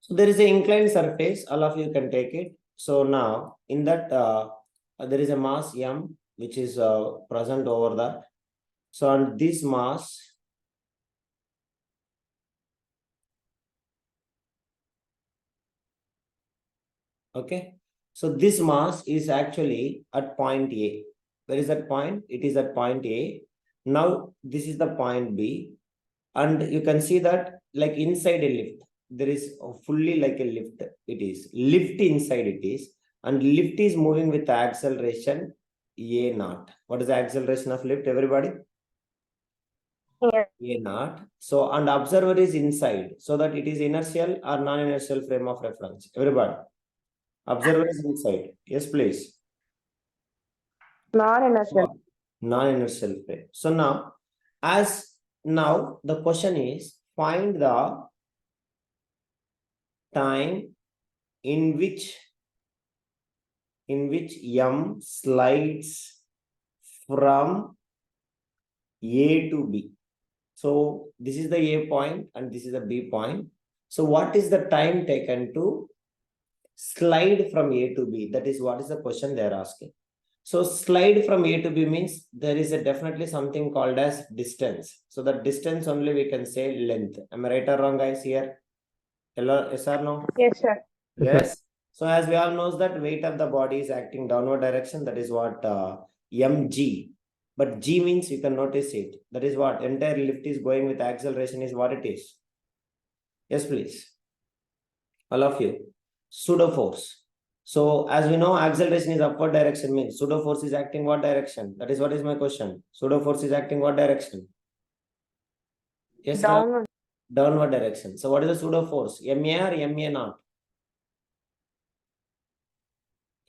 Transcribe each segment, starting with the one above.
So there is an inclined surface, all of you can take it. So now in that there is a mass m which is present over that. So on this mass, okay, so this mass is actually at point A. Where is that point? It is at point A. Now this is the point B, and you can see that like inside a lift, there is fully like a lift. It is lift inside it is, and lift is moving with the acceleration A naught. What is the acceleration of lift, everybody? A naught. So, and observer is inside, so that it is inertial or non-inertial frame of reference. Everybody, observer is inside. Yes, please. Non-inertial. Non-inertial frame. So now, now the question is find the time in which m slides from A to B. So this is the A point and this is the B point. So what is the time taken to slide from A to B? That is what is the question they are asking. So slide from A to B means there is a definitely something called as distance. So the distance only we can say length. Am I right or wrong, guys, here? Hello, yes or no? Yes, sir. Yes. So as we all knows that weight of the body is acting downward direction. That is what mg. But g means you can notice it. That is what entire lift is going with acceleration is what it is. Yes, please. All of you. Pseudo force. So as we know, acceleration is upward direction means pseudo force is acting what direction? That is what is my question. Pseudo force is acting what direction? Yes, Downward. downward direction. So what is the pseudo force? MA or MA not?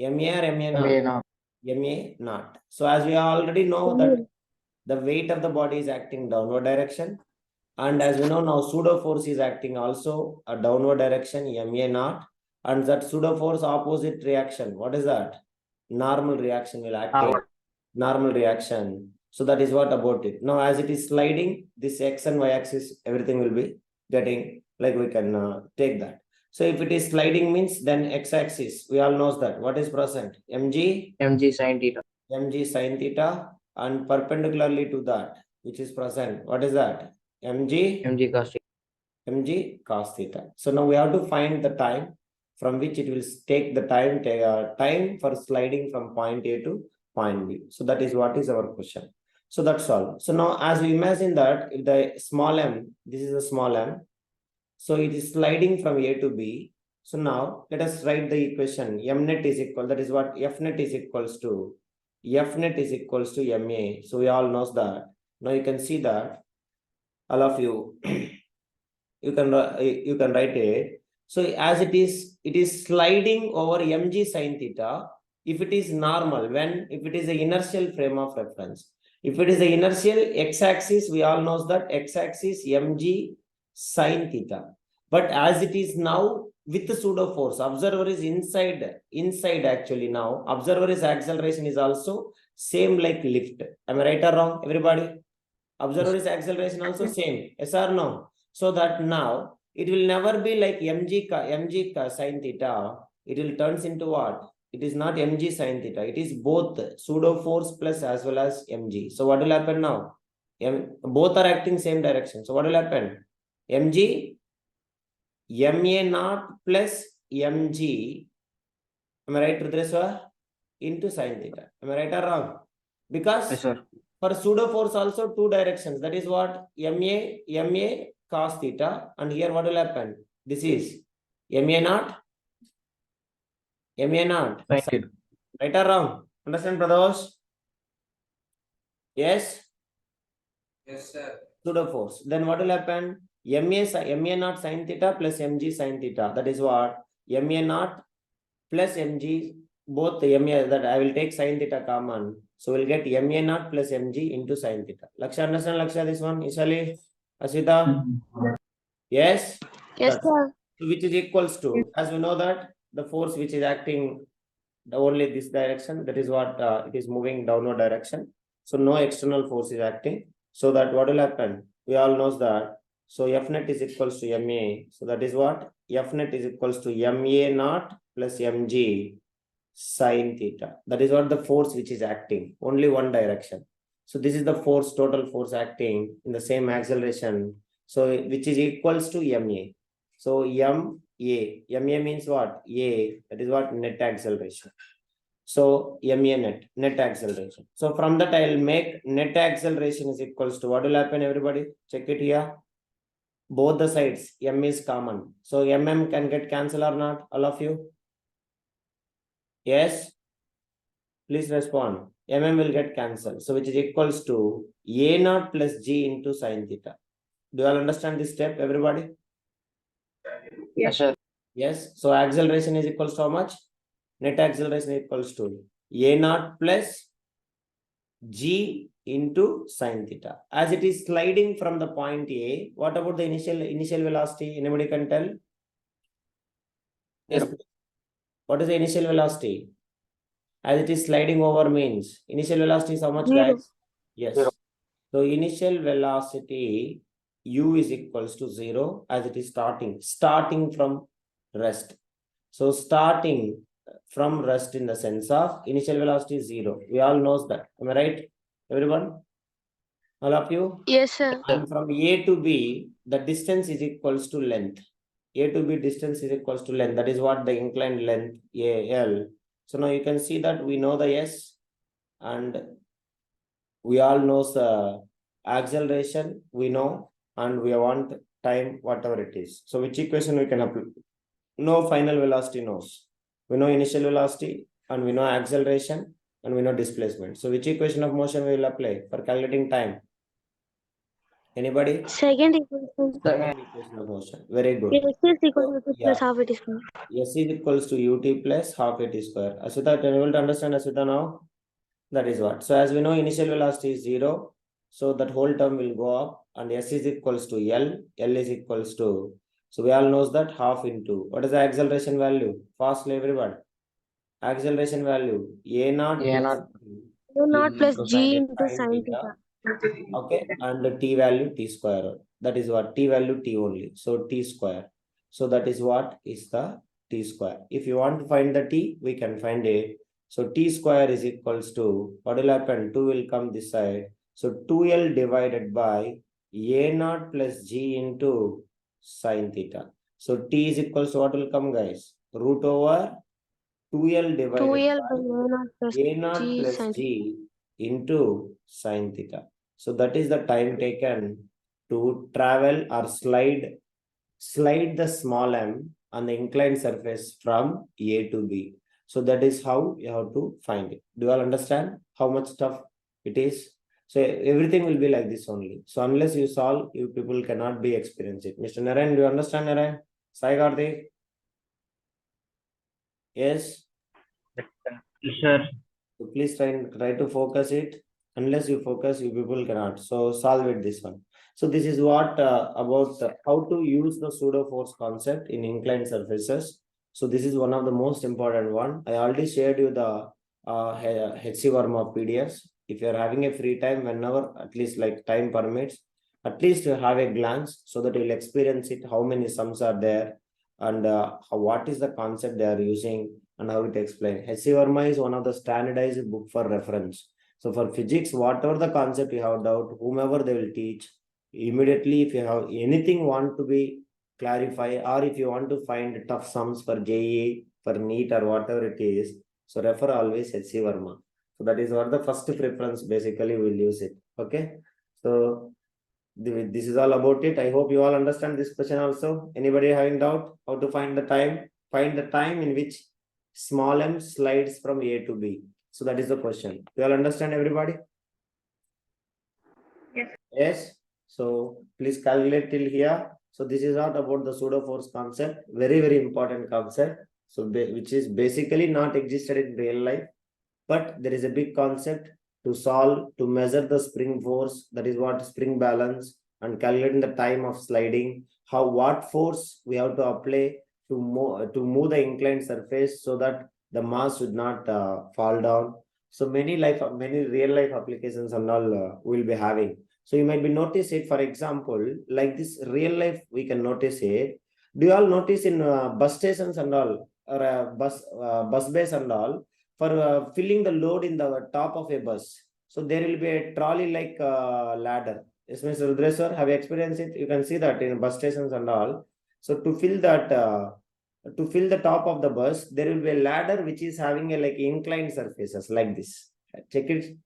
MA or MA not? MA not. So as we already know that the weight of the body is acting downward direction. And as we know now, pseudo force is acting also a downward direction, MA naught. And that pseudo force opposite reaction. What is that? Normal reaction will act. Normal reaction. So that is what about it. Now, as it is sliding, this X and Y axis, everything will be getting like we can take that. So if it is sliding means then X axis, we all knows that. What is present? Mg sin theta. Mg sin theta, and perpendicularly to that, which is present. What is that? Mg cos theta. Mg cos theta. So now we have to find the time from which it will take the time for sliding from point A to point B. So that is what is our question. So that's all. So now as we imagine that if the small m, this is a small m, so it is sliding from A to B. So now let us write the equation. M net is equal, that is what F net is equals to. F net is equals to MA. So we all knows that. Now you can see that all of you, you can write it. So as it is sliding over mg sin theta. If it is normal, if it is an inertial frame of reference. If it is an inertial x-axis, we all knows that x-axis mg sin theta. But as it is now with the pseudo force, observer is inside actually now. Observer's acceleration is also same like lift. Am I right or wrong, everybody? Observer's acceleration also same. Yes or no? So that now it will never be like mg sin theta. It will turns into what? It is not mg sin theta. It is both pseudo force plus as well as mg. So what will happen now? Both are acting same direction. So what will happen? mg ma naught plus mg. Am I right, Rudreswar? Into sin theta. Am I right or wrong? Because Yes, sir. for pseudo force also two directions. That is what? MA cos theta. And here what will happen? This is MA naught. MA naught. Right or wrong? Understand, brothers? Yes? Yes, sir. Pseudo force. Then what will happen? MA naught sin theta plus mg sin theta. That is what? MA naught plus mg, both MA, that I will take sin theta common. So we'll get MA naught plus mg into sin theta. Laksha, understand, Laksha, this one? Ishali, Asita? Yes? Yes, That's sir. which is equals to, as we know that the force which is acting only this direction, that is what it is moving downward direction. So no external force is acting. So that what will happen? We all knows that So F net is equals to MA. So that is what? F net is equals to MA naught plus MG sine theta. That is what the force which is acting, only one direction. So this is the force, total force acting in the same acceleration. So which is equals to MA. So MA means what? A, that is what? Net acceleration. So MA net acceleration. So from that I'll make net acceleration is equals to what will happen, everybody? Check it here. Both the sides, M is common. So MM can get cancelled or not, all of you? Yes? Please respond. MM will get cancelled. So which is equals to A naught plus G into sine theta. Do you all understand this step, everybody? Yes, sir. Yes. So acceleration is equals to how much? Net acceleration is equals to A naught plus G into sine theta. As it is sliding from the point A, what about the initial velocity? Anybody can tell? Yes. What is the initial velocity? As it is sliding over means initial velocity is how much, guys? Yes. 0. So initial velocity u is equals to 0 as it is starting from rest. So starting from rest in the sense of initial velocity is 0. We all knows that. Am I right, everyone? All of you? Yes, sir. And from A to B, the distance is equals to length. A to B distance is equals to length. That is what the inclined length AL. So now you can see that we know the S and we all know the acceleration, we know, and we want time, whatever it is. So which equation we can apply? No final velocity knows. We know initial velocity and we know acceleration and we know displacement. So which equation of motion we will apply for calculating time? Anybody? Second equation. Second equation of motion. Very good. S is equal to Yeah. plus half it is square. S is equals to ut plus half at square. Aswita, are you able to understand, Aswita, now? That is what. So as we know, initial velocity is 0. So that whole term will go up and S is equals to L. L is equals to, so we all knows that half into, what is the acceleration value? Fastly, everyone. Acceleration value, A naught A plus naught. A naught plus into G sine into sine sine theta. theta. Okay, and the T value T square. That is what? T value T only. So T square. So that is what is the T square. If you want to find the T, we can find it. So T square is equals to, what will happen? 2 will come this side. So 2L divided by A naught plus G into sine theta. So T is equals to what will come, guys? Root over 2L divided 2L by by A naught plus A naught G plus sine G into sine theta. So that is the time taken to travel or slide the small m on the inclined surface from A to B. So that is how you have to find it. Do you all understand how much tough it is? So everything will be like this only. So unless you solve, you people cannot be experience it. Mr. Narayan, do you understand, Narayan? Sai Karthik? Yes? Sir. So please try to focus it. Unless you focus, you people cannot. So solve it this one. So this is what about how to use the pseudo force concept in inclined surfaces. So this is one of the most important one. I already shared you the HC Verma PDFs. If you are having a free time, whenever at least like time permits, at least you have a glance so that you will experience it. How many sums are there, and what is the concept they are using, and how it explained. HC Verma is one of the standardized book for reference. So for physics, whatever the concept you have doubt, whomever they will teach, immediately if you have anything want to be clarify, or if you want to find tough sums for JEE, for NEET or whatever it is, so refer always HC Verma. So that is what the first preference basically will use it. Okay. So this is all about it. I hope you all understand this question also. Anybody having doubt how to find the time? Find the time in which small m slides from A to B. So that is the question. You all understand, everybody? Yes. Yes. So please calculate till here. So this is not about the pseudo force concept. Very, very important concept. So which is basically not existed in real life, but there is a big concept to solve, to measure the spring force. That is what spring balance, and calculating the time of sliding. What force we have to apply to move the inclined surface so that the mass should not fall down. So many real life applications and all we'll be having. So you might be notice it, for example, like this real life, we can notice it. Do you all notice in bus stations and all, or bus bays and all, for filling the load in the top of a bus? So there will be a trolley like ladder. Yes, Mr. Rudresh sir, have you experienced it? You can see that in bus stations and all. So to fill that, to fill the top of the bus, there will be a ladder which is having a like inclined surfaces like this. Check it.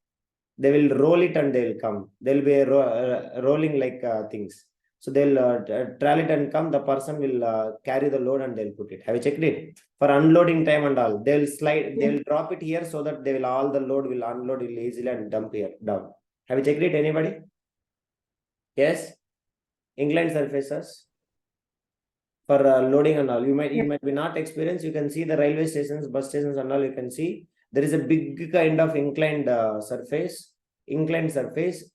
They will roll it and they will come. There will be a rolling like things. So they'll trail it and come. The person will carry the load and they'll put it. Have you checked it? For unloading time and all, they'll slide, they'll drop it here so that they will all the load will unload it easily and dump here down. Have you checked it? Anybody? Yes. Inclined surfaces for loading and all. You might be not experienced. You can see the railway stations, bus stations and all. You can see there is a big kind of inclined surface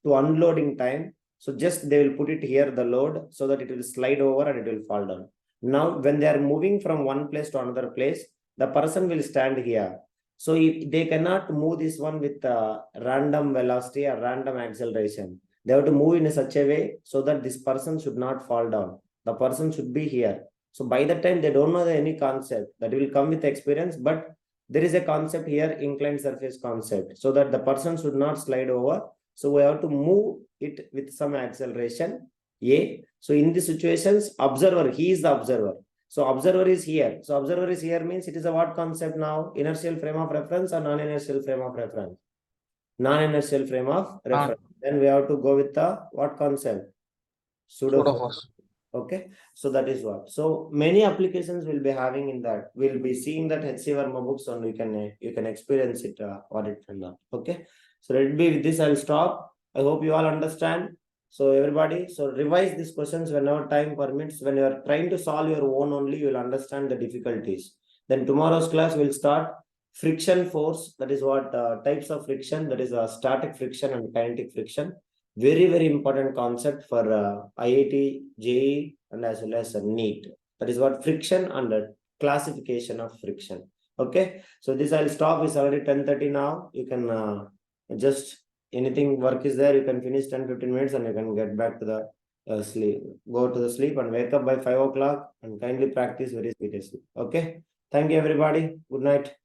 to unloading time. So just they will put it here, the load, so that it will slide over and it will fall down. Now, when they are moving from one place to another place, the person will stand here. So if they cannot move this one with random velocity or random acceleration, they have to move in such a way so that this person should not fall down. The person should be here. So by the time they don't know any concept, that will come with experience, but there is a concept here, inclined surface concept, so that the person should not slide over. So we have to move it with some acceleration. A. So in these situations, observer, he is the observer. So observer is here. So observer is here means it is a what concept now? Inertial frame of reference or non-inertial frame of reference? Non-inertial frame of reference. Then we have to go with the what concept? Pseudo force. Okay, so that is what. So many applications will be having in that. We'll be seeing that HC Verma books and you can experience it, what it can learn. Okay, so let it be with this. I'll stop. I hope you all understand. So everybody, so revise these questions whenever time permits. When you are trying to solve your own only, you will understand the difficulties. Then tomorrow's class will start friction force. That is what types of friction. That is static friction and kinetic friction. Very important concept for IIT, JEE, and as well as NEET. That is what friction and classification of friction. Okay, so this I'll stop. It's already 10:30 now. You can just anything work is there. You can finish 10-15 minutes and you can get back to the sleep. Go to the sleep and wake up by 5 o'clock and kindly practice very seriously. Okay, thank you everybody. Good night.